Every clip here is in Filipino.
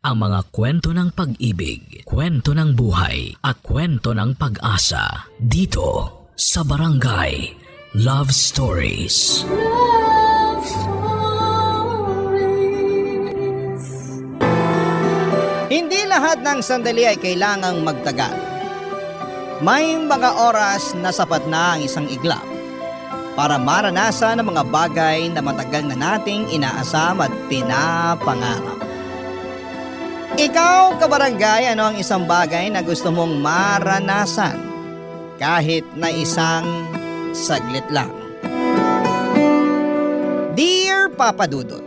Ang mga kwento ng pag-ibig, kwento ng buhay, at kwento ng pag-asa dito sa Barangay Love Stories. Love Stories. Hindi lahat ng sandali ay kailangang magtagal. May mga oras na sapat na ang isang iglap para maranasan ang mga bagay na matagal na nating inaasam at pinapangarap. Ikaw, kabarangay, ano ang isang bagay na gusto mong maranasan kahit na isang saglit lang? Dear Papa Dudut,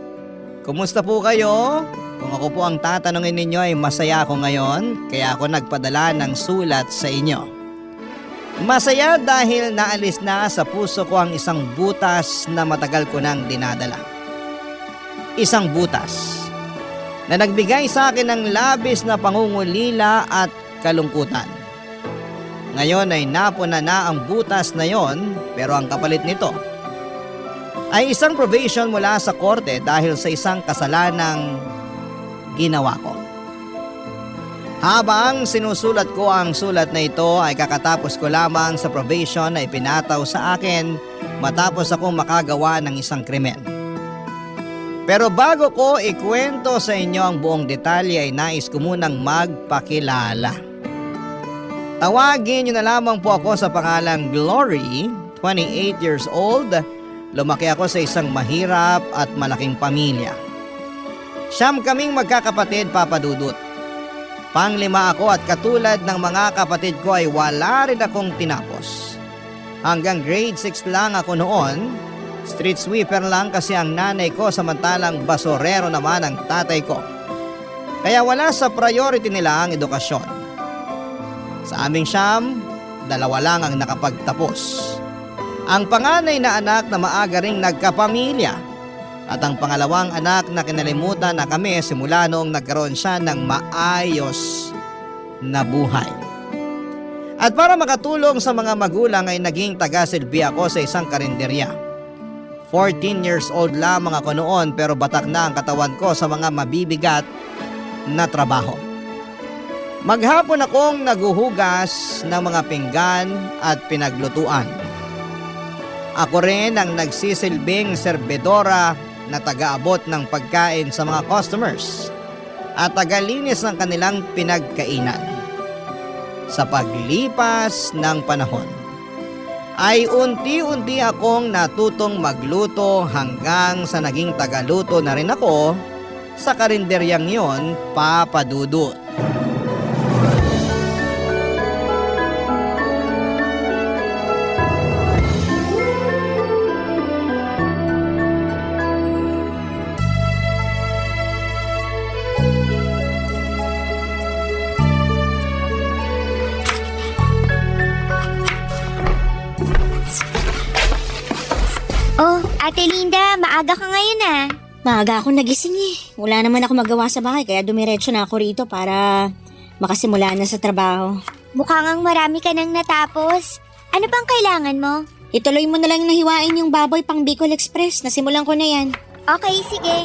kumusta po kayo? Kung ako po ang tatanungin ninyo ay masaya ako ngayon, kaya ako nagpadala ng sulat sa inyo. Masaya dahil naalis na sa puso ko ang isang butas na matagal ko nang dinadala. Isang butas na nagbigay sa akin ng labis na pangungulila at kalungkutan. Ngayon ay napuna na ang butas na yon, pero ang kapalit nito ay isang probation mula sa korte dahil sa isang kasalanang ginawa ko. Habang sinusulat ko ang sulat na ito ay kakatapos ko lamang sa probation na ipinataw sa akin matapos akong makagawa ng isang krimen. Pero bago ko ikwento sa inyo ang buong detalye ay nais ko munang magpakilala. Tawagin niyo na lamang po ako sa pangalang Glory, 28 years old. Lumaki ako sa isang mahirap at malaking pamilya. Siyam kaming magkakapatid, Papa Dudut. Panglima ako at katulad ng mga kapatid ko ay wala rin akong tinapos. Hanggang grade 6 lang ako noon. Street sweeper lang kasi ang nanay ko, samantalang basurero naman ang tatay ko. Kaya wala sa priority nila ang edukasyon. Sa aming siyam, 2 lang ang nakapagtapos. Ang panganay na anak na maaga ring nagkapamilya. At ang pangalawang anak na kinalimutan na kami simula noong nagkaroon siya ng maayos na buhay. At para makatulong sa mga magulang ay naging taga-silbi ako sa isang karinderya. 14 years old lamang ako noon pero batak na ang katawan ko sa mga mabibigat na trabaho. Maghapon akong naguhugas ng mga pinggan at pinaglutuan. Ako rin ang nagsisilbing serbedora na taga-abot ng pagkain sa mga customers at tagalinis ng kanilang pinagkainan. Sa paglipas ng panahon, ay unti-unti akong natutong magluto hanggang sa naging tagaluto na rin ako sa karinderyang yon, Papa Dudut. Oh, Ate Linda, maaga ka ngayon ah. Maaga ako nagising eh. Wala naman ako magawa sa bahay kaya dumiretso na ako rito para makasimula na sa trabaho. Mukhang ang marami ka nang natapos. Ano bang kailangan mo? Ituloy mo na lang nahiwain yung baboy pang Bicol Express. Nasimulan ko na yan. Okay, sige.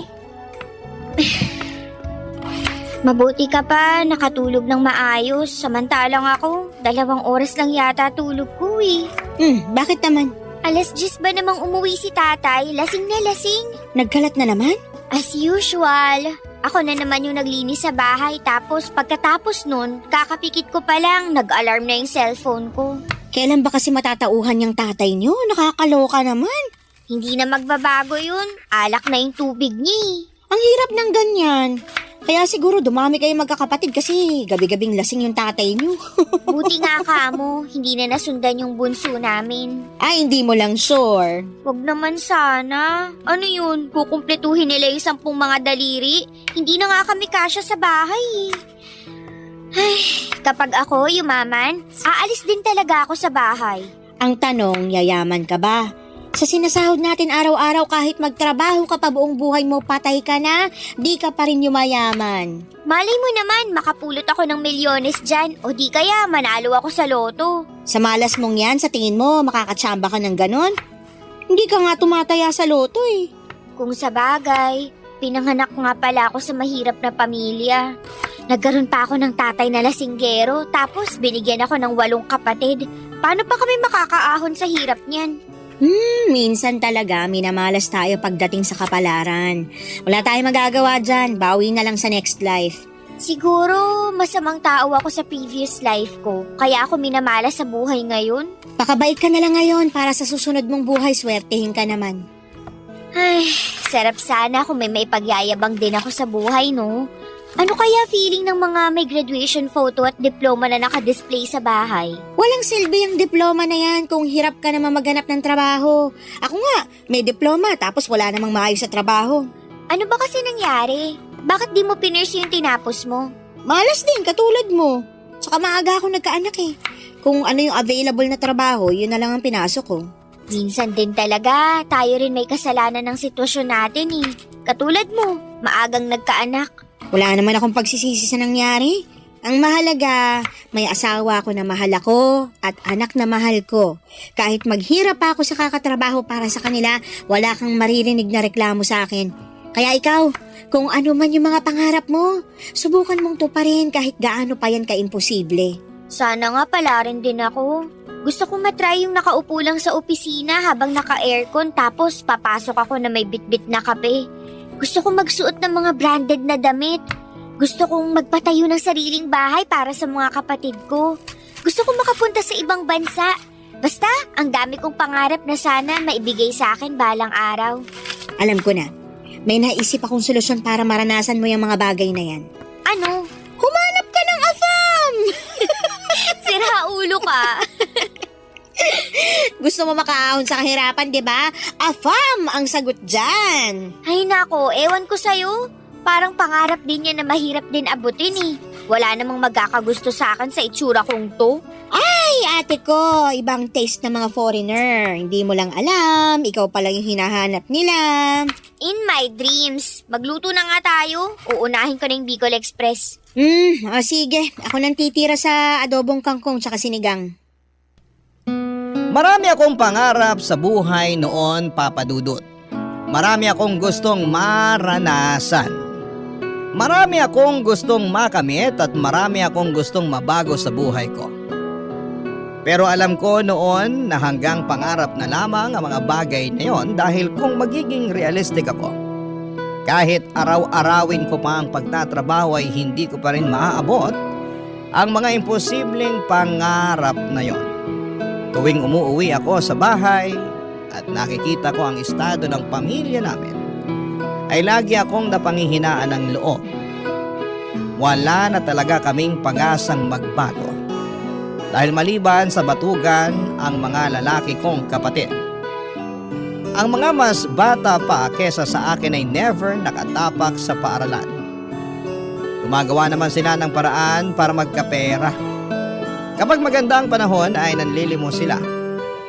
Mabuti ka pa, nakatulog ng maayos. Samantalang ako, 2 oras lang yata tulog ko eh. Bakit naman? Alas 10 ba namang umuwi si tatay? Lasing na lasing. Nagkalat na naman? As usual. Ako na naman yung naglinis sa bahay tapos pagkatapos nun, kakapikit ko pa lang, nag-alarm na yung cellphone ko. Kailan ba kasi matatauhan yung tatay niyo? Nakakaloka naman. Hindi na magbabago yun. Alak na yung tubig niya eh. Ang hirap ng ganyan. Kaya siguro dumami kayo magkakapatid kasi gabi-gabing lasing yung tatay niyo. Buti nga kamo, hindi na nasundan yung bunso namin. Ay, hindi mo lang sure. Wag naman sana. Ano yun? Kukumpletuhin nila yung 10 mga daliri? Hindi na nga kami kasya sa bahay eh. Ay, kapag ako yumaman, aalis din talaga ako sa bahay. Ang tanong, yayaman ka ba? Sa sinasahod natin araw-araw kahit magtrabaho ka pa buong buhay mo, patay ka na, di ka pa rin yumayaman. Malay mo naman, makapulot ako ng milyones dyan o di kaya manalo ako sa loto. Sa malas mong yan, sa tingin mo, makakatsamba ka ng ganon? Hindi ka nga tumataya sa loto eh. Kung sa bagay, Pinanganak nga pala ako sa mahirap na pamilya. Nagkaroon pa ako ng tatay na lasinggero, tapos binigyan ako ng 8 kapatid. Paano pa kami makakaahon sa hirap niyan? Minsan talaga minamalas tayo pagdating sa kapalaran. Wala tayong magagawa dyan, bawi na lang sa next life. Siguro masamang tao ako sa previous life ko, kaya ako minamalas sa buhay ngayon. Pakabait ka na lang ngayon para sa susunod mong buhay, swertehin ka naman. Ay, sarap sana kung may maipagyayabang din ako sa buhay, no? Ano kaya feeling ng mga may graduation photo at diploma na nakadisplay sa bahay? Walang silbi ang diploma na yan kung hirap ka naman maghanap ng trabaho. Ako nga, may diploma tapos wala namang maayos sa trabaho. Ano ba kasi nangyari? Bakit di mo pinurse yung tinapos mo? Malas din, katulad mo. Tsaka maaga ako nagkaanak eh. Kung ano yung available na trabaho, yun na lang ang pinasok ko. Minsan din talaga, tayo rin may kasalanan ng sitwasyon natin eh. Katulad mo, maagang nagkaanak. Wala naman akong pagsisisi sa nangyari. Ang mahalaga, may asawa ako na mahal ako at anak na mahal ko. Kahit maghirap pa ako sa kakatrabaho para sa kanila, wala kang maririnig na reklamo sa akin. Kaya ikaw, kung ano man yung mga pangarap mo, subukan mong tuparin kahit gaano pa yan ka-imposible. Sana nga pala rin din ako. Gusto kong matry yung nakaupo lang sa opisina habang naka-aircon tapos papasok ako na may bitbit na kape. Gusto kong magsuot ng mga branded na damit. Gusto kong magpatayo ng sariling bahay para sa mga kapatid ko. Gusto kong makapunta sa ibang bansa. Basta, ang dami kong pangarap na sana maibigay sa akin balang araw. Alam ko na, may naisip akong solusyon para maranasan mo yung mga bagay na yan. Ano? Humanap ka ng afam! Sira ulo ka. Gusto mo makaahon sa kahirapan, di ba? Afam ang sagot dyan. Ay nako, ewan ko sa'yo. Parang pangarap din yan na mahirap din abutin eh. Wala namang magkakagusto sa akin sa itsura kong to. Ay, ate ko, ibang taste ng mga foreigner. Hindi mo lang alam, ikaw pala yung hinahanap nila. In my dreams, magluto na nga tayo. Uunahin ko na yung Bicol Express. Sige. Ako nang titira sa adobong kangkong tsaka sinigang. Marami akong pangarap sa buhay noon, Papa Dudut. Marami akong gustong maranasan. Marami akong gustong makamit at marami akong gustong mabago sa buhay ko. Pero alam ko noon na hanggang pangarap na lamang ang mga bagay na yon dahil kung magiging realistic ako, kahit araw-arawin ko pa ang pagtatrabaho ay hindi ko pa rin maaabot ang mga imposibleng pangarap na yon. Tuwing umuwi ako sa bahay at nakikita ko ang estado ng pamilya namin, ay lagi akong napanghihinaan ng loob. Wala na talaga kaming pag-asang magbago. Dahil maliban sa batugan ang mga lalaki kong kapatid. Ang mga mas bata pa kesa sa akin ay never nakatapak sa paaralan. Gumagawa naman sila ng paraan para magkapera. Kapag maganda ang panahon ay nanlilimos sila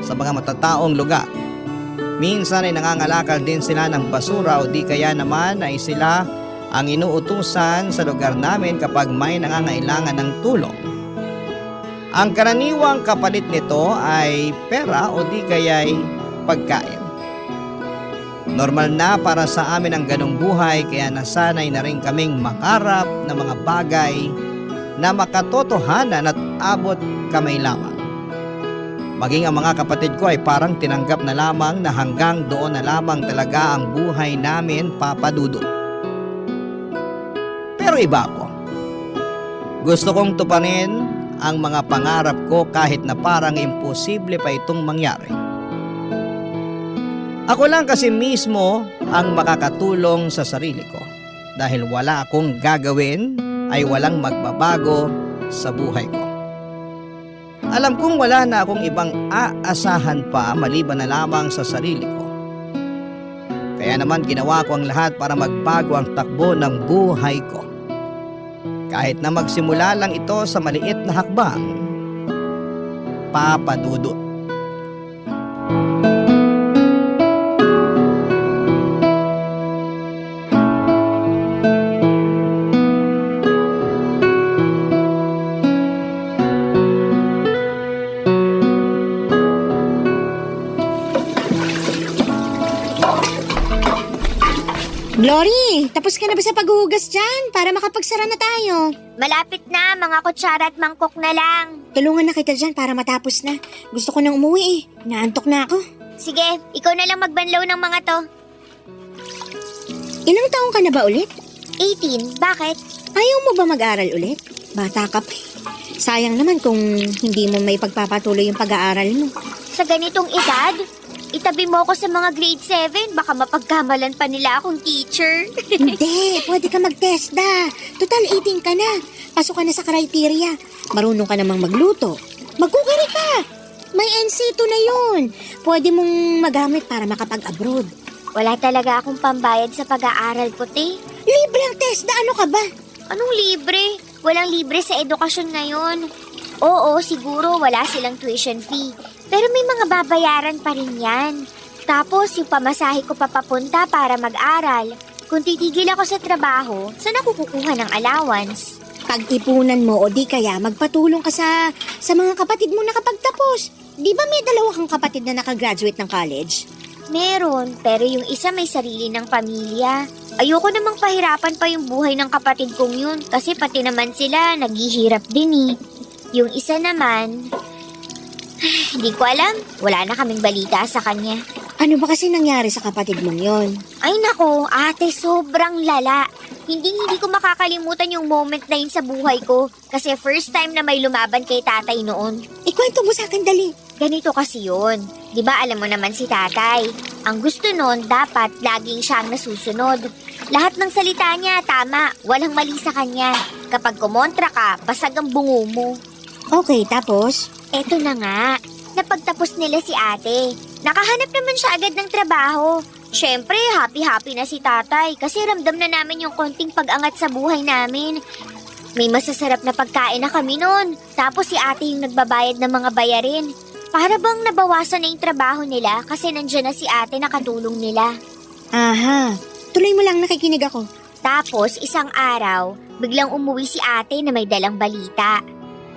sa mga matataong lugar. Minsan ay nangangalakal din sila ng basura o di kaya naman ay sila ang inuutusan sa lugar namin kapag may nangangailangan ng tulong. Ang karaniwang kapalit nito ay pera o di kaya'y pagkain. Normal na para sa amin ang ganong buhay kaya nasanay na rin kaming makarap na mga bagay na makatotohanan at abot kamay lamang. Maging ang mga kapatid ko ay parang tinanggap na lamang na hanggang doon na lamang talaga ang buhay namin, Papa Dudut. Pero iba ako. Gusto kong tuparin ang mga pangarap ko kahit na parang imposible pa itong mangyari. Ako lang kasi mismo ang makakatulong sa sarili ko dahil wala akong gagawin ay walang magbabago sa buhay ko. Alam kong wala na akong ibang aasahan pa maliban na lamang sa sarili ko. Kaya naman ginawa ko ang lahat para magbago ang takbo ng buhay ko. Kahit na magsimula lang ito sa maliit na hakbang, Papa Dudut. Glory, tapos ka na ba sa paghuhugas dyan para makapagsara na tayo? Malapit na, mga kutsara at mangkok na lang. Tulungan na kita dyan para matapos na. Gusto ko nang umuwi eh. Naantok na ako. Sige, ikaw na lang magbanlaw ng mga to. Ilang taong ka na ba ulit? 18, bakit? Ayaw mo ba mag-aral ulit? Bata ka pa eh. Sayang naman kung hindi mo may pagpapatuloy yung pag-aaral mo. Sa ganitong edad? Itabi mo ako sa mga grade 7, baka mapagkamalan pa nila akong teacher. Hindi, pwede ka mag-TESDA. Total 18 ka na. Pasok ka na sa criteria. Marunong ka namang magluto. Magkukari ka. May NC2 na yun. Pwede mong magamit para makapag-abroad. Wala talaga akong pambayad sa pag-aaral ko, te. Libre ang TESDA, ano ka ba? Anong libre? Walang libre sa edukasyon ngayon. Oo, siguro wala silang tuition fee. Pero may mga babayaran pa rin yan. Tapos yung pamasahe ko papapunta para mag-aral. Kung titigil ako sa trabaho, saan ako kukuha ng allowance? Pag-ipunan mo o di kaya magpatulong ka sa mga kapatid mo nakapagtapos. Di ba may dalawa kang kapatid na nakagraduate ng college? Meron, pero yung isa may sarili ng pamilya. Ayoko namang pahirapan pa yung buhay ng kapatid kong yun kasi pati naman sila naghihirap din eh. Yung isa naman, hindi ko alam. Wala na kaming balita sa kanya. Ano ba kasi nangyari sa kapatid mong yon? Ay nako, ate, sobrang lala. Hindi ko makakalimutan yung moment na yun sa buhay ko kasi first time na may lumaban kay tatay noon. Ikwento mo sa akin dali. Ganito kasi yun. Di ba alam mo naman si tatay? Ang gusto nun, dapat laging siyang nasusunod. Lahat ng salita niya, tama. Walang mali sa kanya. Kapag kumontra ka, basag ang bungo mo. Okay, tapos? Eto na nga. Napagtapos nila si ate. Nakahanap naman siya agad ng trabaho. Siyempre, happy-happy na si tatay kasi ramdam na namin yung konting pag-angat sa buhay namin. May masasarap na pagkain na kami noon. Tapos si ate yung nagbabayad ng mga bayarin. Para bang nabawasan na yung trabaho nila kasi nandiyan na si ate nakatulong nila. Aha, tuloy mo lang, nakikinig ako. Tapos isang araw, biglang umuwi si ate na may dalang balita.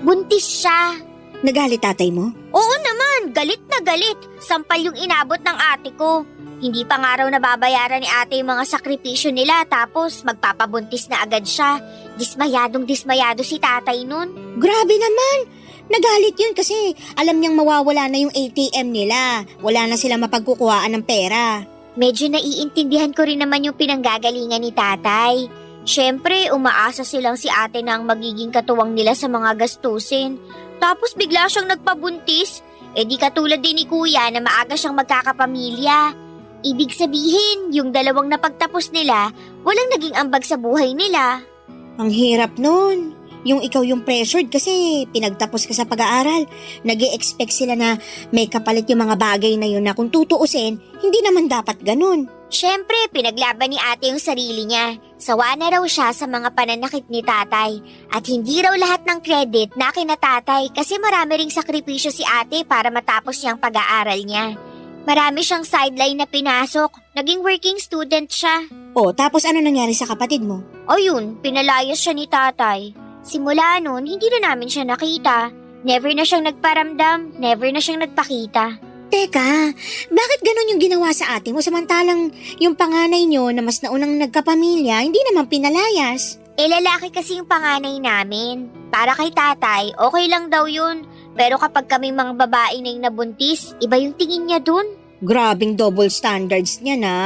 Buntis siya. Nagalit tatay mo? Oo naman, galit na galit. Sampal yung inabot ng ate ko. Hindi pa nga raw nababayaran ni ate yung mga sakripisyo nila tapos magpapabuntis na agad siya. Dismayadong dismayado si tatay nun. Grabe naman! Nagalit yun kasi alam niyang mawawala na yung ATM nila. Wala na sila mapagkukuhaan ng pera. Medyo naiintindihan ko rin naman yung pinanggagalingan ni tatay. Siyempre, umaasa silang si ate na ang magiging katuwang nila sa mga gastusin. Tapos bigla siyang nagpabuntis. Eh di katulad din ni kuya na maaga siyang magkakapamilya. Ibig sabihin, yung dalawang napagtapos nila, walang naging ambag sa buhay nila. Ang hirap nun. Yung ikaw yung pressured kasi pinagtapos ka sa pag-aaral. Nag-e-expect sila na may kapalit yung mga bagay na yun na kung tutuusin, hindi naman dapat ganun. Siyempre, pinaglaban ni ate yung sarili niya. Sawa na raw siya sa mga pananakit ni tatay. At hindi raw lahat ng credit na kina tatay kasi marami ring sakripisyo si ate para matapos niyang pag-aaral niya. Marami siyang sideline na pinasok. Naging working student siya. O, tapos ano nangyari sa kapatid mo? O yun, pinalayas siya ni tatay. Simula nun, hindi na namin siya nakita. Never na siyang nagparamdam, never na siyang nagpakita. Teka, bakit ganun yung ginawa sa ate mo samantalang yung panganay nyo na mas naunang nagkapamilya, hindi naman pinalayas? Lalaki kasi yung panganay namin. Para kay tatay, okay lang daw yun. Pero kapag kaming mga babae na yung nabuntis, iba yung tingin niya dun. Grabing double standards niya na.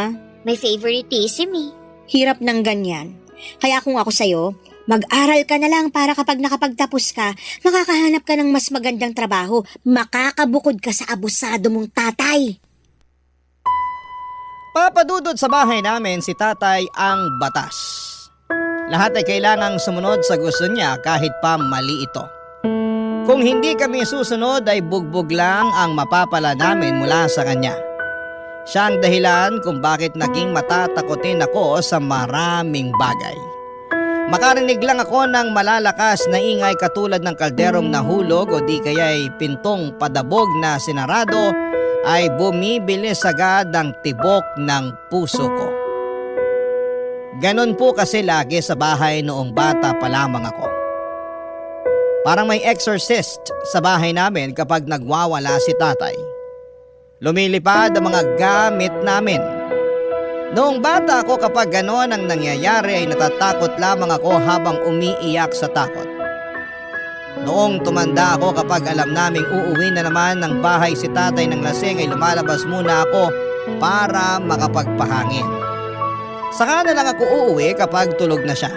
May favoritism eh. Hirap ng ganyan. Kaya kung ako sa'yo, mag-aral ka na lang para kapag nakapagtapos ka, makakahanap ka ng mas magandang trabaho. Makakabukod ka sa abusado mong tatay. Papadudod sa bahay namin si tatay ang batas. Lahat ay kailangang sumunod sa gusto niya kahit pa mali ito. Kung hindi kami susunod ay bugbog lang ang mapapala namin mula sa kanya. Siya ang dahilan kung bakit naging matatakotin ako sa maraming bagay. Makarinig lang ako ng malalakas na ingay katulad ng kalderong nahulog o di kaya'y pintong padabog na sinarado ay bumibilis agad ang tibok ng puso ko. Ganon po kasi lagi sa bahay noong bata pa lamang ako. Parang may exorcist sa bahay namin kapag nagwawala si tatay. Lumilipad ang mga gamit namin. Noong bata ako kapag ganon ang nangyayari ay natatakot lamang ako habang umiiyak sa takot. Noong tumanda ako kapag alam naming uuwi na naman ng bahay si tatay ng lasing ay lumalabas muna ako para makapagpahangin. Saka na lang ako uuwi kapag tulog na siya.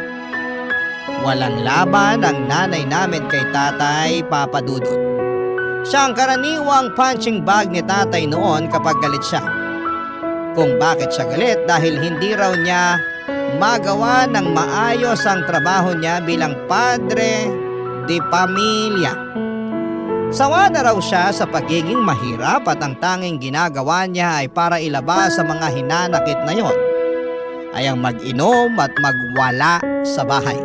Walang laban ang nanay namin kay tatay, Papa Dudut. Siya ang karaniwang punching bag ni tatay noon kapag galit siya. Kung bakit siya galit dahil hindi raw niya magawa ng maayos ang trabaho niya bilang padre de pamilya. Sawa na raw siya sa pagiging mahirap at ang tanging ginagawa niya ay para ilabas sa mga hinanakit na yon ay ang mag-inom at magwala sa bahay.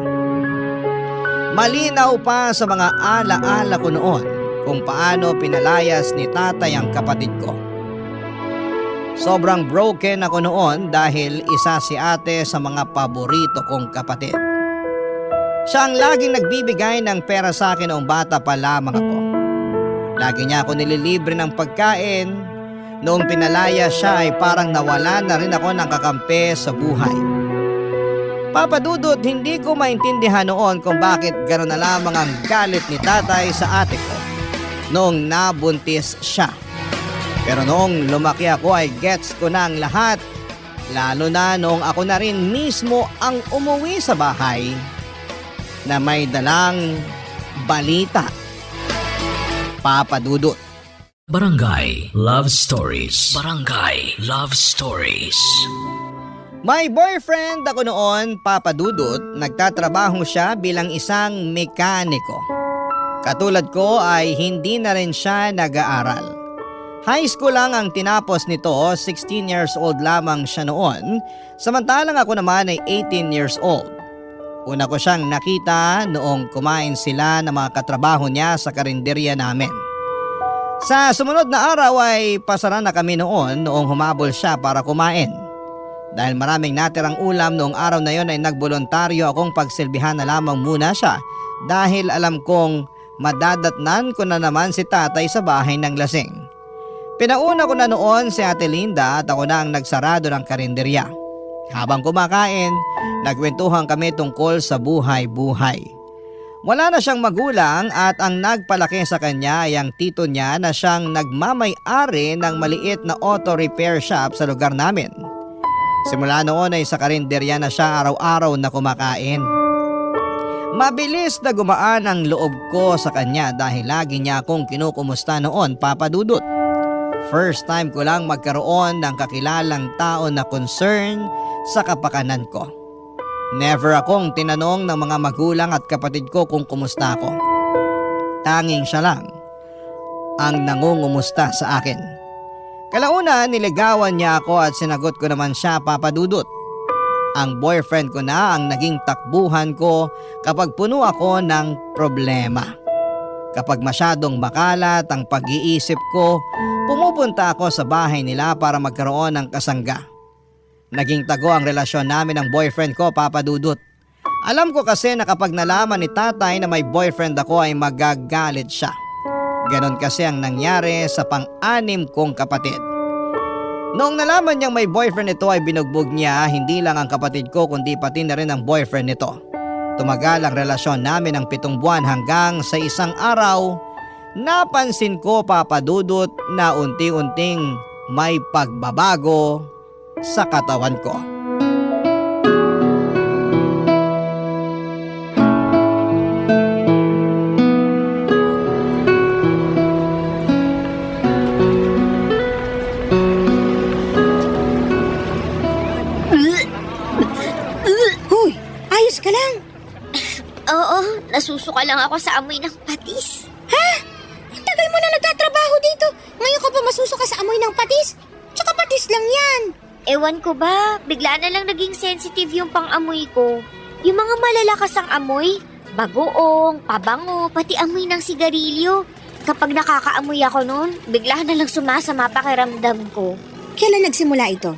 Malinaw pa sa mga alaala ko noon kung paano pinalayas ni tatay ang kapatid ko. Sobrang broken ako noon dahil isa si ate sa mga paborito kong kapatid. Siya ang laging nagbibigay ng pera sa akin noong bata pa lamang ako. Lagi niya ako nililibre ng pagkain. Noong pinalaya siya ay parang nawala na rin ako ng kakampi sa buhay. Papa Dudut, hindi ko maintindihan noon kung bakit gano'n na lamang ang galit ni tatay sa ate ko noong nabuntis siya. Pero noong lumaki ako ay gets ko na ang lahat, lalo na noong ako na rin mismo ang umuwi sa bahay na may dalang balita. Papa Dudut. Barangay Love Stories. Barangay Love Stories. May boyfriend ako noon, Papa Dudut. Nagtatrabaho siya bilang isang mekaniko. Katulad ko ay hindi na rin siya nag-aaral. High school lang ang tinapos nito, 16 years old lamang siya noon, samantalang ako naman ay 18 years old. Una ko siyang nakita noong kumain sila ng mga katrabaho niya sa karinderya namin. Sa sumunod na araw ay pasara na kami noong humabol siya para kumain. Dahil maraming natirang ulam noong araw na yon ay nagbolontaryo akong pagsilbihan na lamang muna siya dahil alam kong madadatnan ko na naman si tatay sa bahay ng lasing. Pinauna ko na noon si Ate Linda at ako na ang nagsarado ng karinderya. Habang kumakain, nagkwentuhan kami tungkol sa buhay-buhay. Wala na siyang magulang at ang nagpalaki sa kanya ay ang tito niya na siyang nagmamay-ari ng maliit na auto repair shop sa lugar namin. Simula noon ay sa karinderya na siya araw-araw na kumakain. Mabilis na gumaan ang loob ko sa kanya dahil lagi niya akong kinukumusta noon, Papa Dudut. First time ko lang magkaroon ng kakilalang tao na concern sa kapakanan ko. Never akong tinanong ng mga magulang at kapatid ko kung kumusta ako. Tanging siya lang ang nangungumusta sa akin. Kalauna niligawan niya ako at sinagot ko naman siya, Papa Dudut. Ang boyfriend ko na ang naging takbuhan ko kapag puno ako ng problema. Kapag masyadong makalat ang pag-iisip ko, pumupunta ako sa bahay nila para magkaroon ng kasangga. Naging tago ang relasyon namin ng boyfriend ko, Papa Dudut. Alam ko kasi na kapag nalaman ni tatay na may boyfriend ako ay magagalit siya. Ganon kasi ang nangyari sa pang-anim kong kapatid. Noong nalaman niyang may boyfriend ito ay binugbog niya hindi lang ang kapatid ko kundi pati na rin ang boyfriend nito. Tumagal ang relasyon namin ng 7 buwan hanggang sa isang araw, napansin ko, Papa Dudut, na unti-unting may pagbabago sa katawan ko. Hoy, ayos ka lang. Oo, nasusuka lang ako sa amoy ng patis. Ang tagal mo na nagtatrabaho dito. Ngayon ka pa masusuka sa amoy ng patis? Tsaka patis lang yan. Ewan ko ba, bigla na lang naging sensitive yung pang-amoy ko. Yung mga malalakas ang amoy, bagoong, pabango, pati amoy ng sigarilyo. Kapag nakakaamoy ako nun, bigla na lang sumasama pakiramdam ko. Kailan nagsimula ito?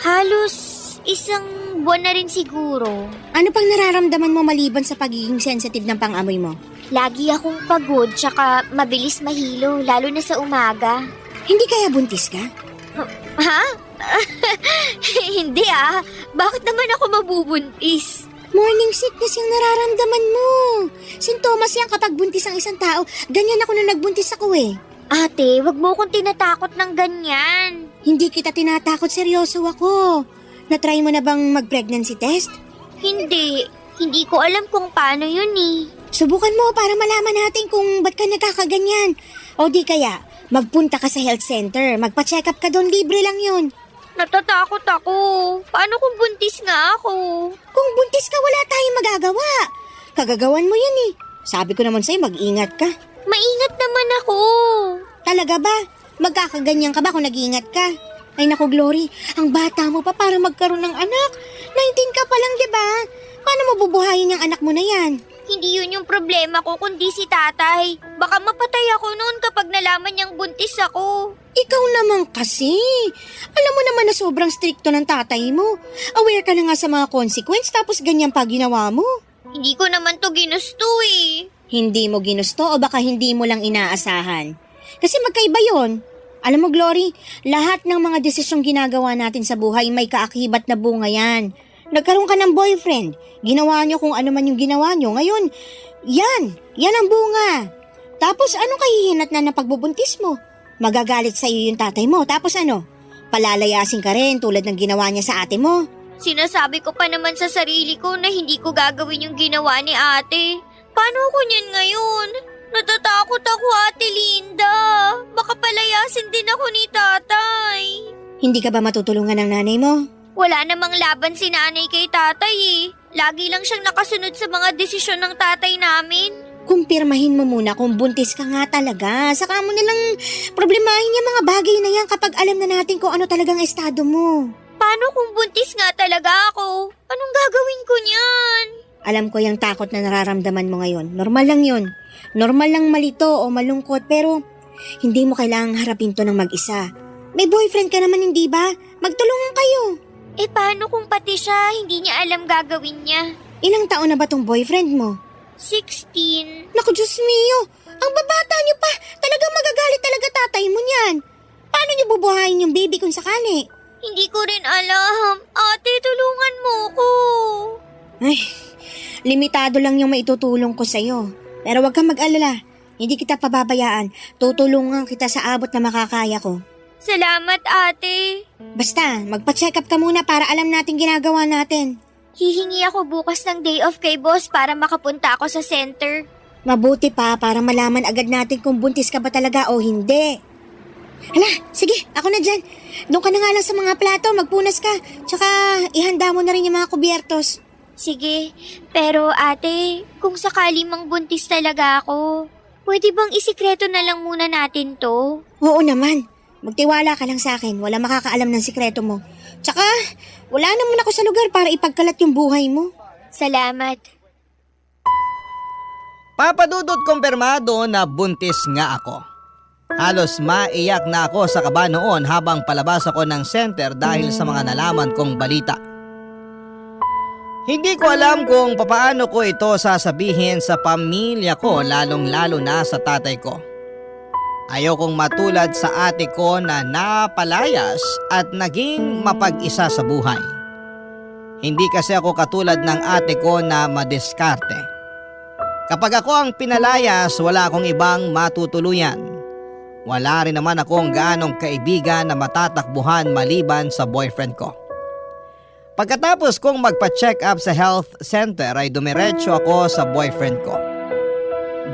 Halos isang buwan na rin siguro. Ano pang nararamdaman mo maliban sa pagiging sensitive ng pang-amoy mo? Lagi akong pagod tsaka mabilis mahilo, lalo na sa umaga. Hindi kaya buntis ka? Ha? Hindi Bakit naman ako mabubuntis? Morning sickness yung nararamdaman mo. Sintomas yan kapag buntis ang isang tao. Ganyan ako na nagbuntis ako eh. Ate, wag mo akong tinatakot ng ganyan. Hindi kita tinatakot, seryoso ako. Na-try mo na bang mag-pregnancy test? Hindi. Hindi ko alam kung paano yun eh. Subukan mo para malaman natin kung ba't ka nagkakaganyan. O di kaya, magpunta ka sa health center. Magpa-check up ka doon, libre lang yun. Natatakot ako. Paano kung buntis nga ako? Kung buntis ka, wala tayong magagawa. Kagagawan mo yan eh. Sabi ko naman sa'yo, mag-ingat ka. Maingat naman ako. Talaga ba? Magkakaganyan ka ba kung nag-iingat ka? Ay naku, Glory, ang bata mo pa para magkaroon ng anak. 19 ka pa lang, di ba? Paano mo bubuhayin yung anak mo na yan? Hindi yun yung problema ko kundi si tatay. Baka mapatay ako noon kapag nalaman niyang buntis ako. Ikaw naman kasi. Alam mo naman na sobrang stricto ng tatay mo. Aware ka na nga sa mga consequence tapos ganyan pa ginawa mo. Hindi ko naman to ginusto eh. Hindi mo ginusto o baka hindi mo lang inaasahan? Kasi magkaiba yon. Alam mo, Glory, lahat ng mga desisyong ginagawa natin sa buhay may kaakibat na bunga yan. Nagkaroon ka ng boyfriend, ginawa nyo kung ano man yung ginawa nyo. Ngayon, yan ang bunga. Tapos anong kahihinat na pagbubuntis mo? Magagalit sa'yo yung tatay mo. Tapos ano? Palalayasin ka rin tulad ng ginawa niya sa ate mo. Sinasabi ko pa naman sa sarili ko na hindi ko gagawin yung ginawa ni ate. Paano ko niyan ngayon? Natatakot ako, Ate Linda. Baka palayasin din ako ni tatay. Hindi ka ba matutulungan ng nanay mo? Wala namang laban si nanay kay tatay eh. Lagi lang siyang nakasunod sa mga desisyon ng tatay namin. Kumpirmahin mo muna kung buntis ka nga talaga. Saka mo nilang problemahin yung mga bagay na yan kapag alam na natin kung ano talagang estado mo. Paano kung buntis nga talaga ako? Anong gagawin ko niyan? Alam ko yung takot na nararamdaman mo ngayon. Normal lang yun. Normal lang malito o malungkot pero hindi mo kailangang harapin to ng mag-isa. May boyfriend ka naman, hindi ba? Magtulungan kayo. Eh paano kung pati siya hindi niya alam gagawin niya? Ilang taon na ba tong boyfriend mo? 16. Naku, Diyos mio. Ang babata niyo pa. Talagang magagalit talaga tatay mo niyan. Paano niyo bubuhayin yung baby kung sakali? Hindi ko rin alam. Ate, tulungan mo ko. Ay, limitado lang yung maitutulong ko sa'yo. Pero huwag kang mag-alala. Hindi kita pababayaan. Tutulungan kita sa abot na makakaya ko. Salamat, ate. Basta, magpa-check up ka muna para alam natin ginagawa natin. Hihingi ako bukas ng day off kay boss para makapunta ako sa center. Mabuti pa para malaman agad natin kung buntis ka ba talaga o hindi. Hala, sige, ako na dyan. Doon ka na nga lang sa mga plato, magpunas ka. Tsaka ihanda mo na rin yung mga kubyertos. Sige, pero ate, kung sakali mang buntis talaga ako, pwede bang isikreto na lang muna natin to? Oo naman. Magtiwala ka lang sa akin, wala makakaalam ng sikreto mo. Tsaka, wala naman ako sa lugar para ipagkalat yung buhay mo. Salamat. Papadudot kumpirmado na buntis nga ako. Halos maiyak na ako sa kaba noon habang palabas ako ng center dahil sa mga nalaman kong balita. Hindi ko alam kung papaano ko ito sasabihin sa pamilya ko, lalong-lalo na sa tatay ko. Ayokong matulad sa ate ko na napalayas at naging mapag-isa sa buhay. Hindi kasi ako katulad ng ate ko na madiskarte. Kapag ako ang pinalayas, wala akong ibang matutuluyan. Wala rin naman akong gaanong kaibigan na matatakbuhan maliban sa boyfriend ko. Pagkatapos kong magpa-check up sa health center ay dumiretso ako sa boyfriend ko.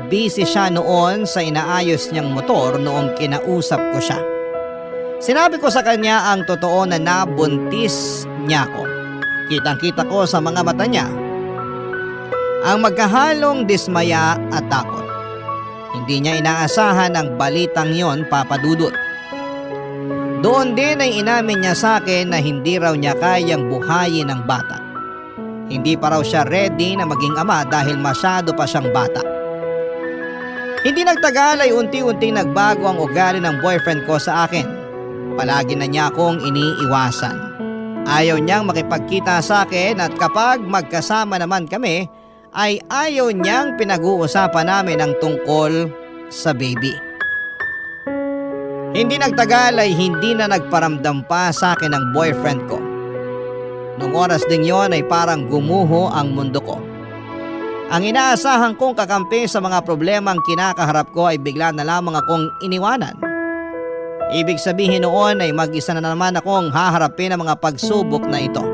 Busy siya noon sa inaayos niyang motor noong kinausap ko siya. Sinabi ko sa kanya ang totoo na nabuntis niya ako. Kitang-kita ko sa mga mata niya ang magkahalong dismaya at takot. Hindi niya inaasahan ang balitang yon, papadudot. Doon din ay inamin niya sa akin na hindi raw niya kayang buhayin ang bata. Hindi pa raw siya ready na maging ama dahil masyado pa siyang bata. Hindi nagtagal ay unti-unti nagbago ang ugali ng boyfriend ko sa akin. Palagi na niya akong iniiwasan. Ayaw niyang makipagkita sa akin at kapag magkasama naman kami, ay ayaw niyang pinag-uusapan namin ang tungkol sa baby. Hindi nagtagal ay hindi na nagparamdam pa sa akin ang boyfriend ko. Nung oras ding yon ay parang gumuho ang mundo ko. Ang inaasahan kong kakampi sa mga problemang kinakaharap ko ay bigla na lamang akong iniwanan. Ibig sabihin noon ay mag-isa na naman akong haharapin ang mga pagsubok na ito.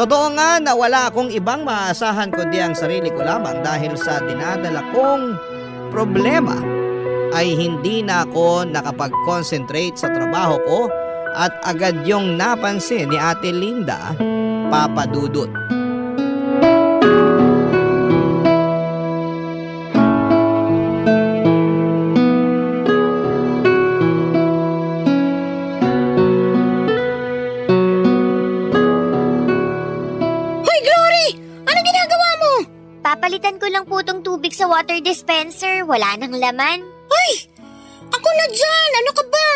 Totoo nga na wala akong ibang maaasahan kundi ang sarili ko lamang dahil sa dinadala kong problema ay hindi na ako nakapag-concentrate sa trabaho ko at agad yung napansin ni Ate Linda, Papa Dudut. Hoy, Glory! Anong ginagawa mo? Papalitan ko lang po tong tubig sa water dispenser. Wala nang laman. Ako na dyan! Ano ka ba?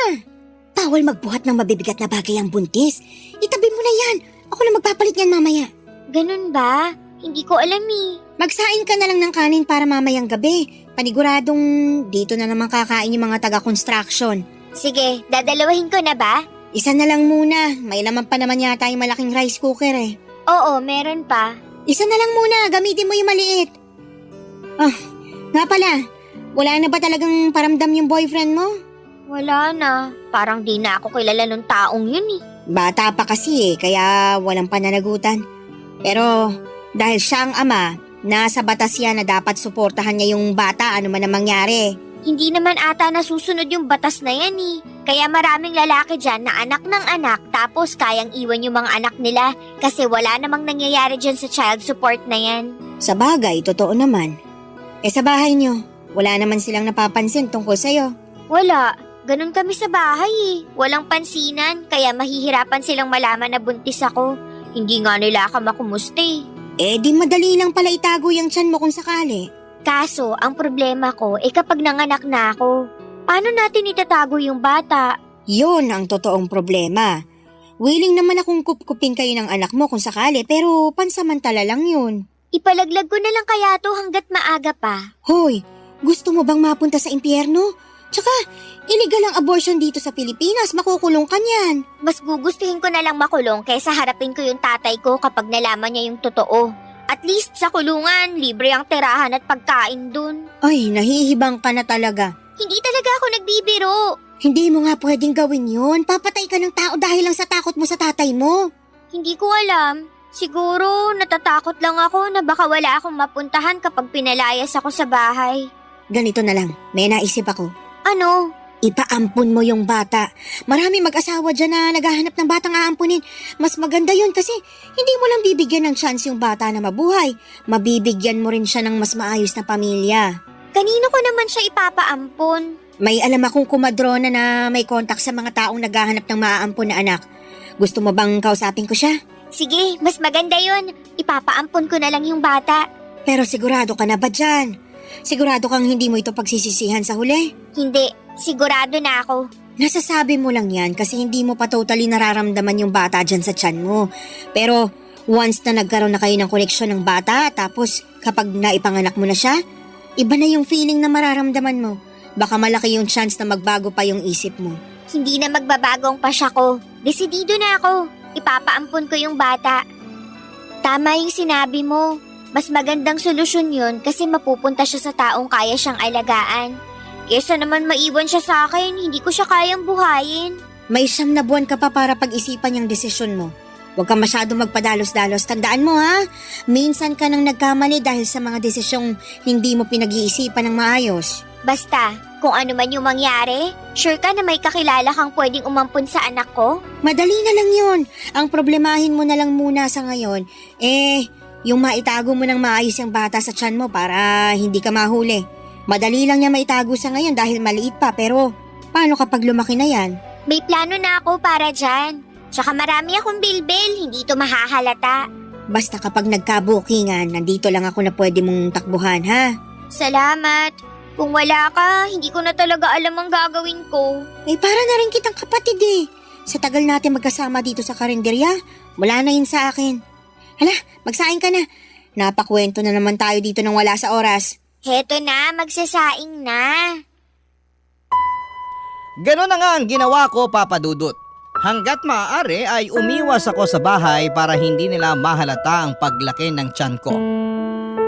Bawal magbuhat ng mabibigat na bagay ang buntis. Itabi mo na yan. Ako na magpapalit yan mamaya. Ganun ba? Hindi ko alam eh. Magsaing ka na lang ng kanin para mamayang gabi. Paniguradong dito na naman kakain yung mga taga-construction. Sige, dadalawahin ko na ba? Isa na lang muna. May laman pa naman yata yung malaking rice cooker eh. Oo, meron pa. Isa na lang muna. Gamitin mo yung maliit. Nga pala. Wala na ba talagang paramdam yung boyfriend mo? Wala na. Parang di na ako kilala nung taong yun eh. Bata pa kasi kaya walang pananagutan. Pero dahil siya ang ama, nasa batas yan na dapat suportahan niya yung bata ano man ang mangyari. Hindi naman ata nasusunod yung batas na yan eh. Kaya maraming lalaki dyan na anak ng anak tapos kayang iwan yung mga anak nila kasi wala namang nangyayari dyan sa child support na yan. Sa bagay, totoo naman. Sa bahay niyo, wala naman silang napapansin tungkol sa'yo. Wala. Ganun kami sa bahay eh. Walang pansinan kaya mahihirapan silang malaman na buntis ako. Hindi nga nila ako makumusta eh. Di madali lang pala itago yung tiyan mo kung sakali. Kaso, ang problema ko kapag nanganak na ako, paano natin itatago yung bata? Yun ang totoong problema. Willing naman akong kupkupin kayo ng anak mo kung sakali pero pansamantala lang yun. Ipalaglag ko na lang kaya to hanggat maaga pa. Hoy, gusto mo bang mapunta sa impyerno? Tsaka, illegal ang abortion dito sa Pilipinas, makukulong ka niyan. Mas gugustuhin ko na lang makulong kaysa harapin ko yung tatay ko kapag nalaman niya yung totoo. At least sa kulungan, libre ang tirahan at pagkain dun. Ay, nahihibang ka na talaga. Hindi talaga ako nagbibiro. Hindi mo nga pwedeng gawin yun. Papatay ka ng tao dahil lang sa takot mo sa tatay mo. Hindi ko alam. Siguro natatakot lang ako na baka wala akong mapuntahan kapag pinalayas ako sa bahay. Ganito na lang, may naisip ako. Ano? Ipaampun mo yung bata. Marami mag-asawa dyan na naghahanap ng batang aampunin. Mas maganda yun kasi hindi mo lang bibigyan ng chance yung bata na mabuhay. Mabibigyan mo rin siya ng mas maayos na pamilya. Kanino ko naman siya ipapaampon? May alam akong kumadrona na may kontak sa mga taong naghahanap ng maaampun na anak. Gusto mo bang kausapin ko siya? Sige, mas maganda yun. Ipapaampon ko na lang yung bata. Pero sigurado ka na ba dyan? Sigurado kang hindi mo ito pagsisisihan sa huli? Hindi, sigurado na ako. Nasasabi mo lang yan kasi hindi mo pa totally nararamdaman yung bata dyan sa tiyan mo. Pero once na nagkaroon na kayo ng koneksyon ng bata, tapos kapag naipanganak mo na siya, iba na yung feeling na mararamdaman mo. Baka malaki yung chance na magbago pa yung isip mo. Hindi na magbabagong pasya ko. Desidido na ako. Ipapaampon ko yung bata. Tama yung sinabi mo. Mas magandang solusyon yun kasi mapupunta siya sa taong kaya siyang alagaan. Kesa naman maiwan siya sa akin, hindi ko siya kayang buhayin. May 9 na buwan ka pa para pag-isipan yung desisyon mo. Huwag ka masyado magpadalos-dalos. Tandaan mo ha, minsan ka nang nagkamali dahil sa mga desisyong hindi mo pinag-iisipan ng maayos. Basta, kung ano man yung mangyari, sure ka na may kakilala kang pwedeng umampun sa anak ko? Madali na lang yun. Ang problemahin mo na lang muna sa ngayon, yung maitago mo ng maayos yung bata sa tiyan mo para hindi ka mahuli. Madali lang niya maitago sa ngayon dahil maliit pa pero paano kapag lumaki na yan? May plano na ako para dyan. Tsaka marami akong bilbil, hindi ito mahahalata. Basta kapag nagkabukingan, nandito lang ako na pwede mong takbuhan ha? Salamat. Kung wala ka, hindi ko na talaga alam ang gagawin ko. Para na rin kitang kapatid eh. Sa tagal natin magkasama dito sa karinderya, wala na yun sa akin. Hala, magsaing ka na. Napakwento na naman tayo dito nang wala sa oras. Heto na, magsasaing na. Ganon na nga ang ginawa ko, Papa Dudut. Hanggat maaari ay umiwas ako sa bahay para hindi nila mahalata ang paglaki ng tiyan ko.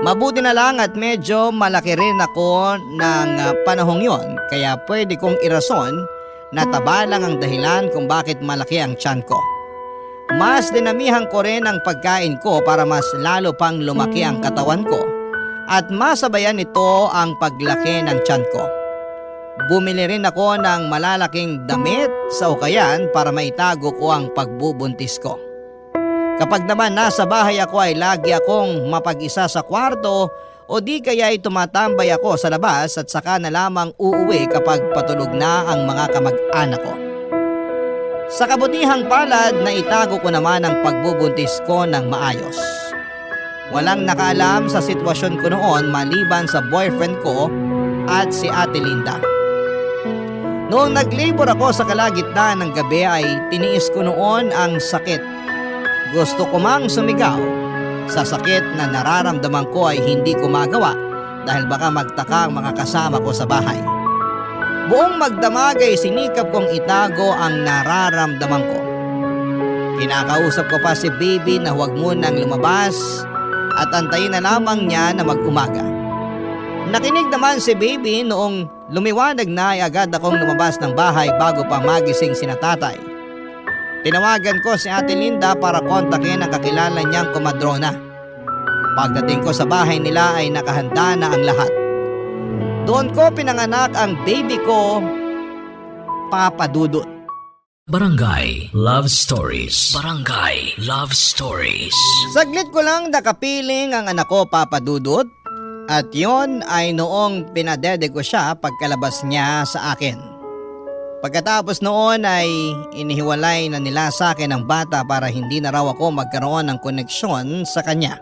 Mabuti na lang at medyo malaki rin ako ng panahong yon, kaya pwede kong irason na taba lang ang dahilan kung bakit malaki ang tiyan ko. Mas dinamihan ko rin ang pagkain ko para mas lalo pang lumaki ang katawan ko at masabayan nito ang paglaki ng tiyan ko. Bumili rin ako ng malalaking damit sa ukayan para maitago ko ang pagbubuntis ko. Kapag naman nasa bahay ako ay lagi akong mapag-isa sa kwarto o di kaya ay tumatambay ako sa labas at saka na lamang uuwi kapag patulog na ang mga kamag-anak ko. Sa kabutihang palad na itago ko naman ang pagbubuntis ko ng maayos. Walang nakaalam sa sitwasyon ko noon maliban sa boyfriend ko at si Ate Linda. Noong nag-labor ako sa kalagitnaan ng gabi ay tiniis ko noon ang sakit. Gusto ko mang sumigaw. Sa sakit na nararamdaman ko ay hindi ko magawa dahil baka magtaka ang mga kasama ko sa bahay. Buong magdamag ay sinikap kong itago ang nararamdaman ko. Kinakausap ko pa si baby na huwag munang lumabas at antayin na lamang niya na mag-umaga. Nakinig naman si baby noong lumiwanag na ay agad akong lumabas ng bahay bago pa magising sina tatay. Tinawagan ko si Ate Linda para kontakin ang kakilala niyang komadrona. Pagdating ko sa bahay nila ay nakahanda na ang lahat. Doon ko pinanganak ang baby ko, Papa Dudut. Barangay Love Stories. Barangay Love Stories. Saglit ko lang nakapiling ang anak ko, Papa Dudut. At yon ay noong pinadede ko siya pagkalabas niya sa akin. Pagkatapos noon ay inihiwalay na nila sa akin ang bata para hindi na raw ako magkaroon ng koneksyon sa kanya.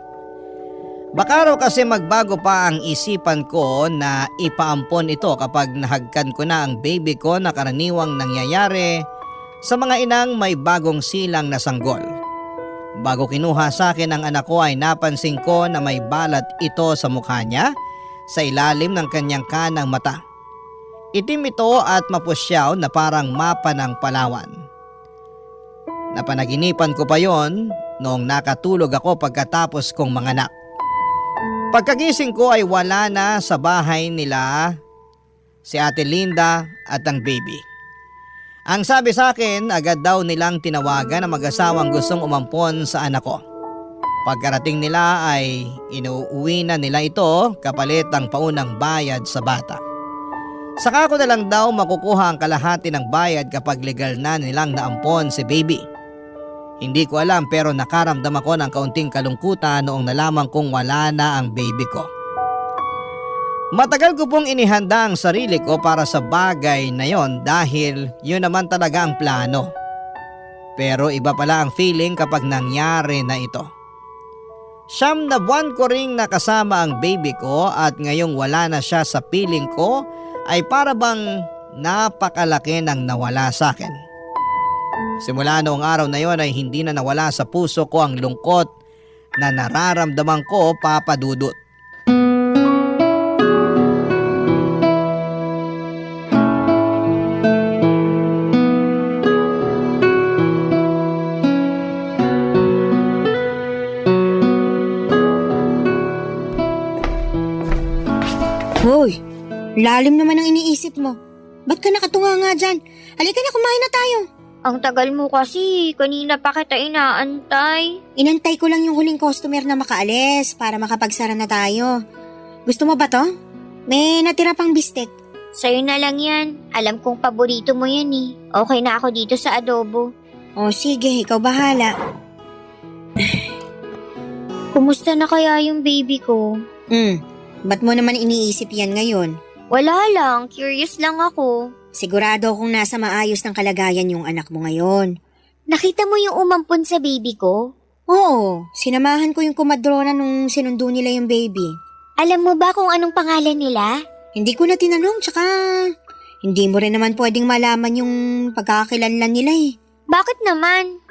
Baka raw kasi magbago pa ang isipan ko na ipaampon ito kapag nahagkan ko na ang baby ko na karaniwang nangyayari sa mga inang may bagong silang na sanggol. Bago kinuha sa akin ang anak ko ay napansin ko na may balat ito sa mukha niya sa ilalim ng kanyang kanang mata. Itim ito at mapusyaw na parang mapa ng Palawan. Napanaginipan ko pa yon noong nakatulog ako pagkatapos kong manganak. Pagkagising ko ay wala na sa bahay nila si Ate Linda at ang baby. Ang sabi sa akin, agad daw nilang tinawagan ang mag-asawang gustong umampon sa anak ko. Pagkarating nila ay inuuwi na nila ito kapalit ang paunang bayad sa bata. Saka ko na lang daw makukuha ang kalahati ng bayad kapag legal na nilang naampon si baby. Hindi ko alam pero nakaramdam ako ng kaunting kalungkutan noong nalaman kong wala na ang baby ko. Matagal ko pong inihanda ang sarili ko para sa bagay na yon dahil yun naman talaga ang plano. Pero iba pala ang feeling kapag nangyari na ito. 9 na buwan ko ring nakasama ang baby ko at ngayong wala na siya sa piling ko ay para bang napakalaki ng nawala sa akin. Simula noong araw na yon ay hindi na nawala sa puso ko ang lungkot na nararamdaman ko, Papa Dudut. Hoy, lalim naman ang iniisip mo. Ba't ka nakatunga nga dyan? Halika na, kumain na tayo. Ang tagal mo kasi, kanina pa kita inaantay. Inantay ko lang yung huling customer na makaalis para makapagsara na tayo. Gusto mo ba to? May natira pang bistek. Sa'yo na lang yan. Alam kong paborito mo yan eh. Okay na ako dito sa adobo. O sige, ikaw bahala. Kumusta na kaya yung baby ko? Ba't mo naman iniisip yan ngayon? Wala lang, curious lang ako. Sigurado akong nasa maayos ng kalagayan yung anak mo ngayon. Nakita mo yung umampon sa baby ko? Oo, sinamahan ko yung kumadrona nung sinundo nila yung baby. Alam mo ba kung anong pangalan nila? Hindi ko na tinanong, tsaka hindi mo rin naman pwedeng malaman yung pagkakakilanlan nila eh. Bakit naman?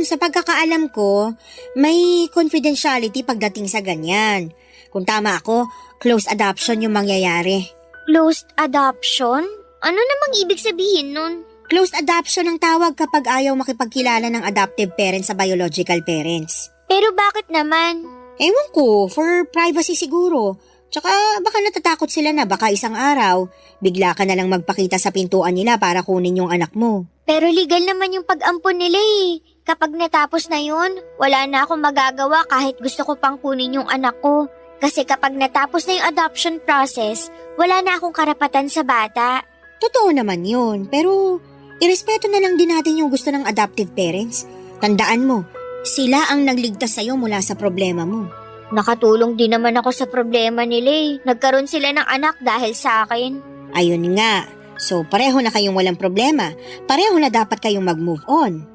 Sa pagkakaalam ko, may confidentiality pagdating sa ganyan. Kung tama ako, close adoption yung mangyayari. Closed adoption? Ano namang ibig sabihin nun? Closed adoption ang tawag kapag ayaw makipagkilala ng adoptive parents sa biological parents. Pero bakit naman? Ewan ko, for privacy siguro. Tsaka baka natatakot sila na baka isang araw, bigla ka na lang magpakita sa pintuan nila para kunin yung anak mo. Pero legal naman yung pag-ampon nila eh. Kapag natapos na yun, wala na akong magagawa kahit gusto ko pang kunin yung anak ko. Kasi kapag natapos na yung adoption process, wala na akong karapatan sa bata. Totoo naman yun, pero irespeto na lang din natin yung gusto ng adoptive parents. Tandaan mo, sila ang nagligtas sa'yo mula sa problema mo. Nakatulong din naman ako sa problema nila eh. Nagkaroon sila ng anak dahil sa akin. Ayun nga, so pareho na kayong walang problema. Pareho na dapat kayong mag-move on.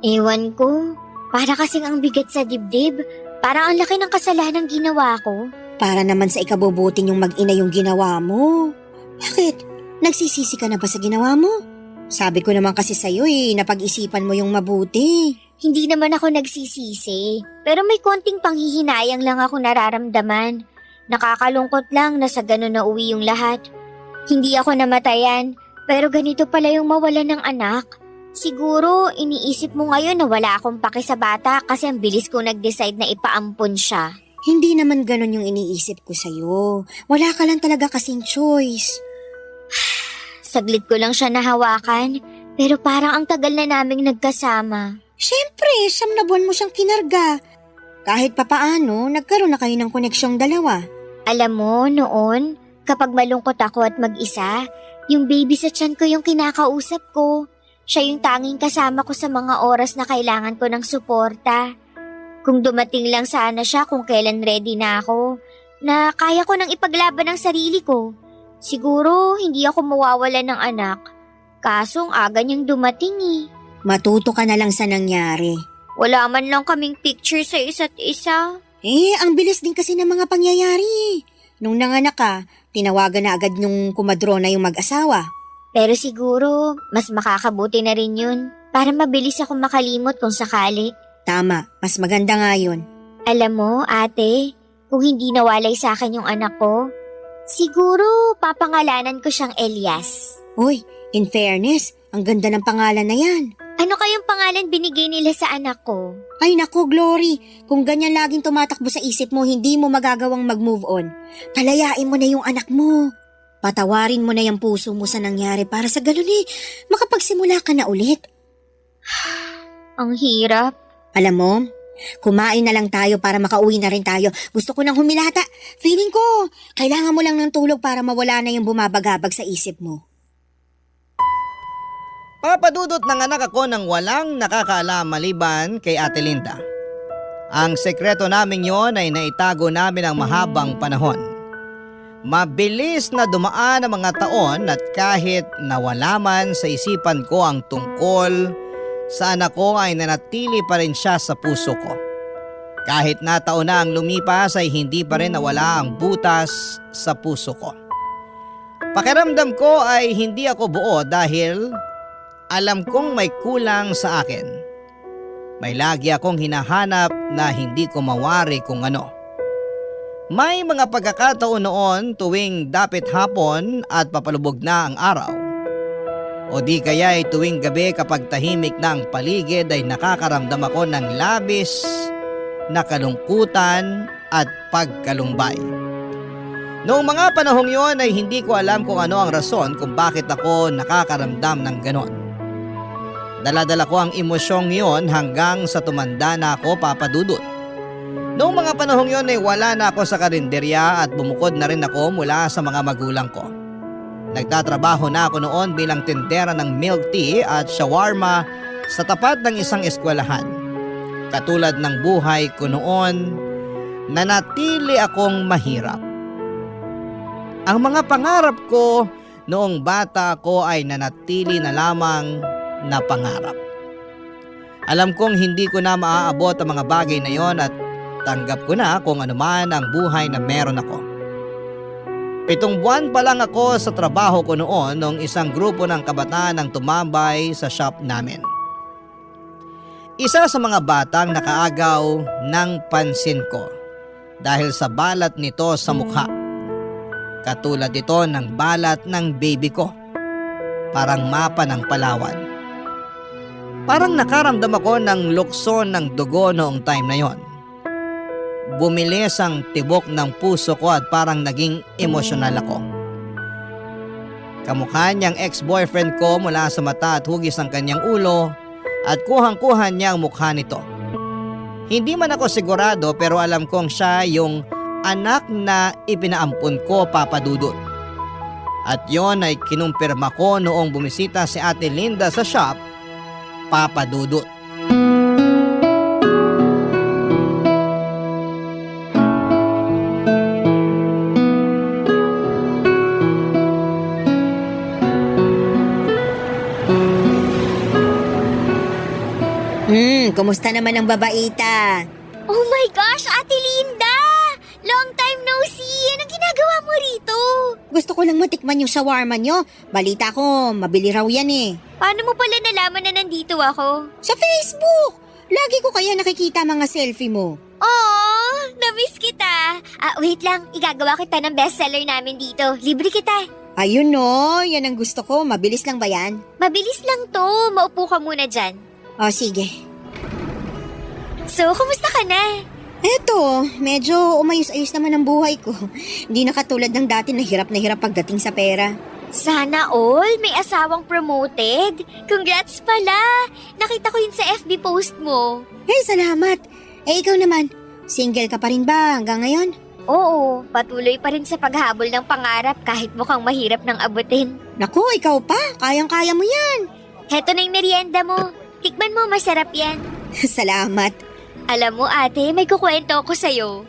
Ewan ko. Para kasing ang bigat sa dibdib. Parang ang laki ng kasalanan ginawa ko. Para naman sa ikabubuti yung mag-ina yung ginawa mo. Bakit? Nagsisisi ka na ba sa ginawa mo? Sabi ko naman kasi sa'yo napag-isipan mo yung mabuti. Hindi naman ako nagsisisi. Pero may konting panghihinayang lang ako nararamdaman. Nakakalungkot lang na sa ganun na uwi yung lahat. Hindi ako namatayan, pero ganito pala yung mawalan ng anak. Siguro, iniisip mo ngayon na wala akong pake sa bata kasi ang bilis ko nag-decide na ipaampon siya. Hindi naman ganun yung iniisip ko sa'yo. Wala ka lang talaga kasing choice. Saglit ko lang siya nahawakan, pero parang ang tagal na naming nagkasama. Siyempre, 9 na buwan mo siyang kinarga. Kahit papaano, nagkaroon na kayo ng koneksyong dalawa. Alam mo, noon, kapag malungkot ako at mag-isa, yung baby sa tiyan ko yung kinakausap ko. Siya yung tanging kasama ko sa mga oras na kailangan ko ng suporta. Kung dumating lang sana siya kung kailan ready na ako, na kaya ko nang ipaglaban ang sarili ko, siguro hindi ako mawawala ng anak. Kaso ang aga niyang dumating eh. Matuto ka na lang sa nangyari. Wala man lang kaming picture sa isa't isa. Ang bilis din kasi ng mga pangyayari. Nung nanganak ka, tinawagan na agad nung kumadrona yung mag-asawa. Pero siguro, mas makakabuti na rin yun para mabilis ako makalimot kung sakali. Tama, mas maganda nga yun. Alam mo, ate, kung hindi nawalay sa akin yung anak ko, siguro papangalanan ko siyang Elias. Uy, in fairness, ang ganda ng pangalan na yan. Ano kayong pangalan binigay nila sa anak ko? Ay nako, Glory, kung ganyan laging tumatakbo sa isip mo, hindi mo magagawang mag-move on. Palayain mo na yung anak mo. Patawarin mo na yung puso mo sa nangyari para sa ganun makapagsimula ka na ulit. Ang hirap. Alam mo, kumain na lang tayo para makauwi na rin tayo. Gusto ko nang humilata. Feeling ko, kailangan mo lang ng tulog para mawala na yung bumabagabag sa isip mo. Papadudot ng anak ako ng walang nakakaalam maliban kay Ate Linda. Ang sekreto namin yon ay naitago namin ang mahabang panahon. Mabilis na dumaan ang mga taon at kahit nawala man sa isipan ko ang tungkol sa anak ko ay nanatili pa rin siya sa puso ko. Kahit na taon na ang lumipas ay hindi pa rin nawala ang butas sa puso ko. Pakiramdam ko ay hindi ako buo dahil alam kong may kulang sa akin. May lagi akong hinahanap na hindi ko mawari kung ano. May mga pagkakataon noon tuwing dapit hapon at papalubog na ang araw. O di kaya ay tuwing gabi kapag tahimik na ang paligid ay nakakaramdam ako ng labis na kalungkutan at pagkalumbay. Noong mga panahong yon ay hindi ko alam kung ano ang rason kung bakit ako nakakaramdam ng ganon. Dala-dala ko ang emosyong yon hanggang sa tumanda na ako, Papa Dudut. Noong mga panahong yon ay wala na ako sa karinderya at bumukod na rin ako mula sa mga magulang ko. Nagtatrabaho na ako noon bilang tindera ng milk tea at shawarma sa tapat ng isang eskwelahan. Katulad ng buhay ko noon, nanatili akong mahirap. Ang mga pangarap ko noong bata ko ay nanatili na lamang na pangarap. Alam kong hindi ko na maaabot ang mga bagay na yon at tanggap ko na kung ano man ang buhay na meron ako. 7 buwan pa lang ako sa trabaho ko noon nung isang grupo ng kabataan ang tumambay sa shop namin. Isa sa mga batang nakaagaw ng pansin ko dahil sa balat nito sa mukha. Katulad ito ng balat ng baby ko. parang mapa ng Palawan. Parang nakaramdam ako ng lukso ng dugo noong time na yon. Bumilis ang tibok ng puso ko at parang naging emosyonal ako. Kamukha niyang ex-boyfriend ko mula sa mata at hugis ng kanyang ulo at kuhang-kuha niya ang mukha nito. Hindi man ako sigurado pero alam kong siya yung anak na ipinaampun ko, Papa Dudut. At yon ay kinumpirma ko noong bumisita si Ate Linda sa shop, Papa Dudut. Kumusta naman ang babaita? Oh my gosh, Ate Linda! Long time no see! Anong ginagawa mo rito? Gusto ko lang matikman yung shawarma nyo. Balita ko, mabili raw yan eh. Paano mo pala nalaman na nandito ako? Sa Facebook! Lagi ko kaya nakikita mga selfie mo. Oh, na-miss kita. Wait lang, igagawa kita ng bestseller namin dito. Libre kita. Ayun no, yan ang gusto ko. Mabilis lang ba yan? Mabilis lang to. Maupo ka muna dyan. O sige. So, kumusta ka na? Eto, medyo umayos-ayos naman ang buhay ko. Hindi na katulad ng dati na hirap pagdating sa pera. Sana all may asawang promoted. Congrats pala. Nakita ko yun sa FB post mo. Hey, salamat. Eh, ikaw naman, single ka pa rin ba hanggang ngayon? Oo, patuloy pa rin sa paghabol ng pangarap kahit mukhang mahirap ng abutin. Naku, ikaw pa. Kayang-kaya mo yan. Heto na yung merienda mo. Tikman mo, masarap yan. Salamat. Alam mo ate, may kukwento ako sa'yo.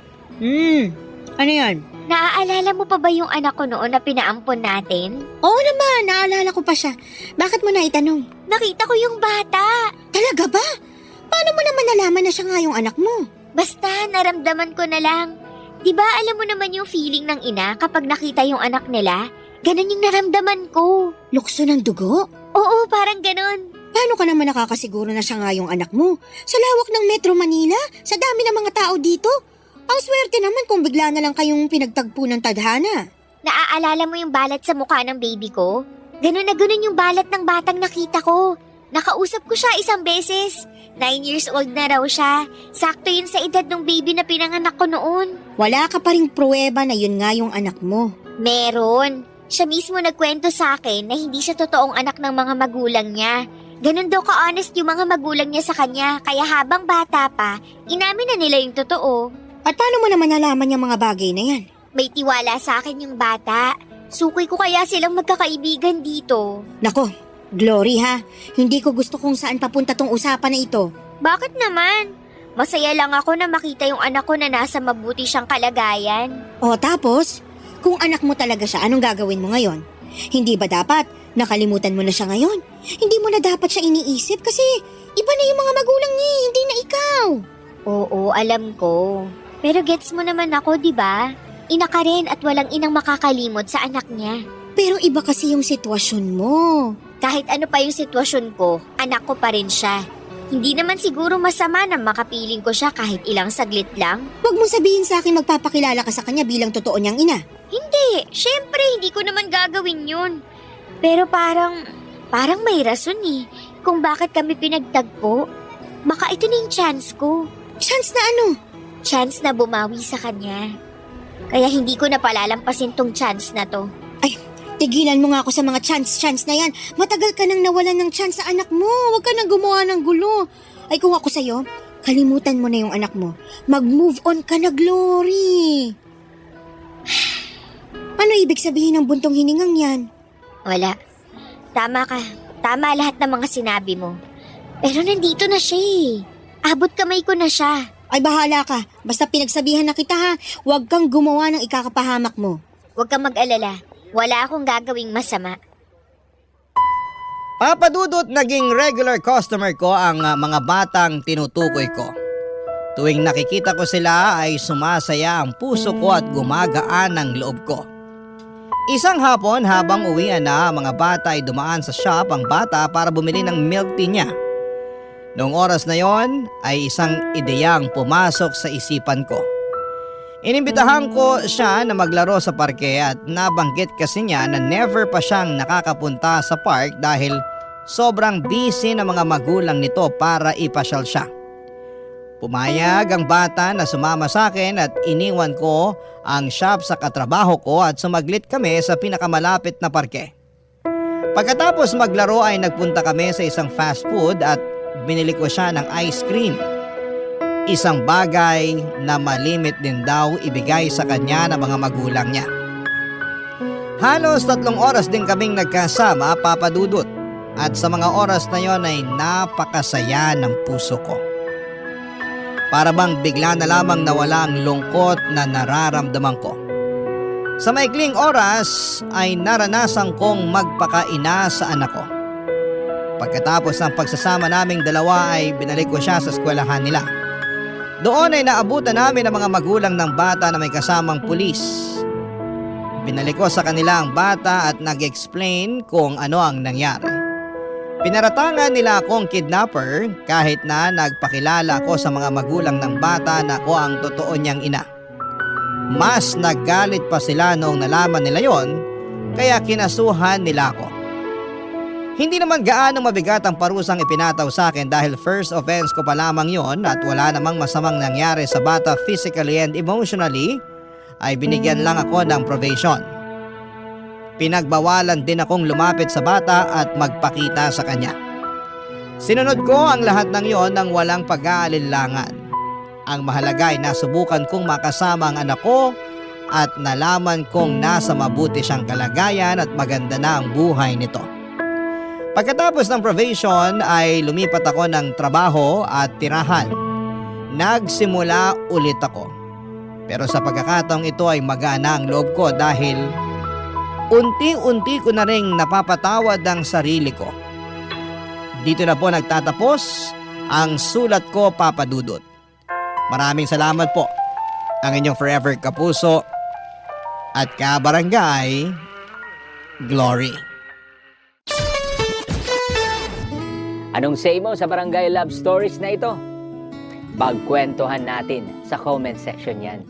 Ano yan? Naaalala mo pa ba yung anak ko noon na pinaampon natin? Oo naman, naalala ko pa siya. Bakit mo na itanong? Nakita ko yung bata. Talaga ba? Paano mo naman nalaman na siya nga yung anak mo? Basta naramdaman ko na lang. Diba alam mo naman yung feeling ng ina kapag nakita yung anak nila? Ganon yung naramdaman ko. Lukso ng dugo? Oo, parang ganon. Paano ka naman nakakasiguro na siya nga yung anak mo? Sa lawak ng Metro Manila? Sa dami ng mga tao dito? Ang swerte naman kung bigla na lang kayong pinagtagpo ng tadhana. Naaalala mo yung balat sa mukha ng baby ko? Ganon na ganon yung balat ng batang nakita ko. Nakausap ko siya isang beses. 9 years old na raw siya. Sakto yun sa edad ng baby na pinanganak ko noon. Wala ka pa ring pruweba na yun nga yung anak mo. Meron. Siya mismo nagkwento sa akin na hindi siya totoong anak ng mga magulang niya. Ganon daw ka-honest yung mga magulang niya sa kanya, kaya habang bata pa, inamin na nila yung totoo. At paano mo naman nalaman yung mga bagay na yan? May tiwala sa akin yung bata. Sukoy ko kaya silang magkakaibigan dito. Nako, Glory ha, hindi ko gusto kung saan papunta tong usapan na ito. Bakit naman? Masaya lang ako na makita yung anak ko na nasa mabuti siyang kalagayan. O tapos, kung anak mo talaga siya, anong gagawin mo ngayon? Hindi ba dapat nakalimutan mo na siya ngayon? Hindi mo na dapat siya iniisip kasi iba na yung mga magulang niya, hindi na ikaw. Oo, alam ko. Pero gets mo naman ako, di ba? Ina ka rin at walang inang makakalimot sa anak niya. Pero iba kasi yung sitwasyon mo. Kahit ano pa yung sitwasyon ko, anak ko pa rin siya. Hindi naman siguro masama na makapiling ko siya kahit ilang saglit lang. Huwag mong sabihin sa akin magpapakilala ka sa kanya bilang totoo niyang ina. Hindi, syempre hindi ko naman gagawin yun. Pero parang may rason eh kung bakit kami pinagtagpo. Baka ito na yung chance ko. Chance na ano? Chance na bumawi sa kanya. Kaya hindi ko na palalampasin tong chance na to. Ay, tigilan mo nga ako sa mga chance na yan. Matagal ka nang nawalan ng chance sa anak mo. Huwag ka nang gumawa ng gulo. Ay kung ako sa'yo, kalimutan mo na yung anak mo. Mag-move on ka na, Glory. Ano ibig sabihin ng buntong hiningang yan? Wala. Tama ka. Tama lahat ng mga sinabi mo. Pero nandito na siya eh. Abot kamay ko na siya. Ay bahala ka. Basta pinagsabihan na kita ha. Huwag kang gumawa ng ikakapahamak mo. Huwag kang mag-alala. Wala akong gagawing masama. Papa Dudut, naging regular customer ko ang mga batang tinutukoy ko. Tuwing nakikita ko sila ay sumasaya ang puso ko at gumagaan ang loob ko. Isang hapon habang uwian na mga bata ay dumaan sa shop ang bata para bumili ng milk tea niya. Noong oras na yon ay isang ideyang pumasok sa isipan ko. Inimbitahan ko siya na maglaro sa parke at nabanggit kasi niya na never pa siyang nakakapunta sa park dahil sobrang busy ng mga magulang nito para ipasyal siya. Pumayag ang bata na sumama sa akin at iniwan ko ang shop sa katrabaho ko at sumaglit kami sa pinakamalapit na parke. Pagkatapos maglaro ay nagpunta kami sa isang fast food at binili ko siya ng ice cream. Isang bagay na malimit din daw ibigay sa kanya ng mga magulang niya. Halos 3 oras din kaming nagkasama, Papa Dudut, at sa mga oras na yon ay napakasaya ng puso ko. Para bang bigla na lamang nawala ang lungkot na nararamdaman ko. Sa maikling oras ay naranasan kong magpakaina sa anak ko. Pagkatapos ng pagsasama naming dalawa ay binalik ko siya sa eskwelahan nila. Doon ay naabutan namin ang mga magulang ng bata na may kasamang pulis. Binalik ko sa kanila ang bata at nag-explain kung ano ang nangyari. Pinaratangan nila akong kidnapper kahit na nagpakilala ko sa mga magulang ng bata na ako ang totoo niyang ina. Mas naggalit pa sila noong nalaman nila yon, kaya kinasuhan nila ako. Hindi naman gaano mabigat ang parusang ipinataw sa akin dahil first offense ko pa lamang yon at wala namang masamang nangyari sa bata physically and emotionally, ay binigyan lang ako ng probation. Pinagbawalan din akong lumapit sa bata at magpakita sa kanya. Sinunod ko ang lahat ng yon nang walang pag-aalinlangan. Ang mahalaga ay nasubukan kong makasama ang anak ko at nalaman kong nasa mabuti siyang kalagayan at maganda na ang buhay nito. Pagkatapos ng probation ay lumipat ako ng trabaho at tirahan. Nagsimula ulit ako. Pero sa pagkakataong ito ay magana ang loob ko dahil unti-unti ko na ring napapatawad ang sarili ko. Dito na po nagtatapos ang sulat ko, Papa Dudut. Maraming salamat po. Ang inyong forever kapuso at kabarangay, Glory. Anong say mo sa Barangay Love Stories na ito? Pagkwentuhan natin sa comment section yan.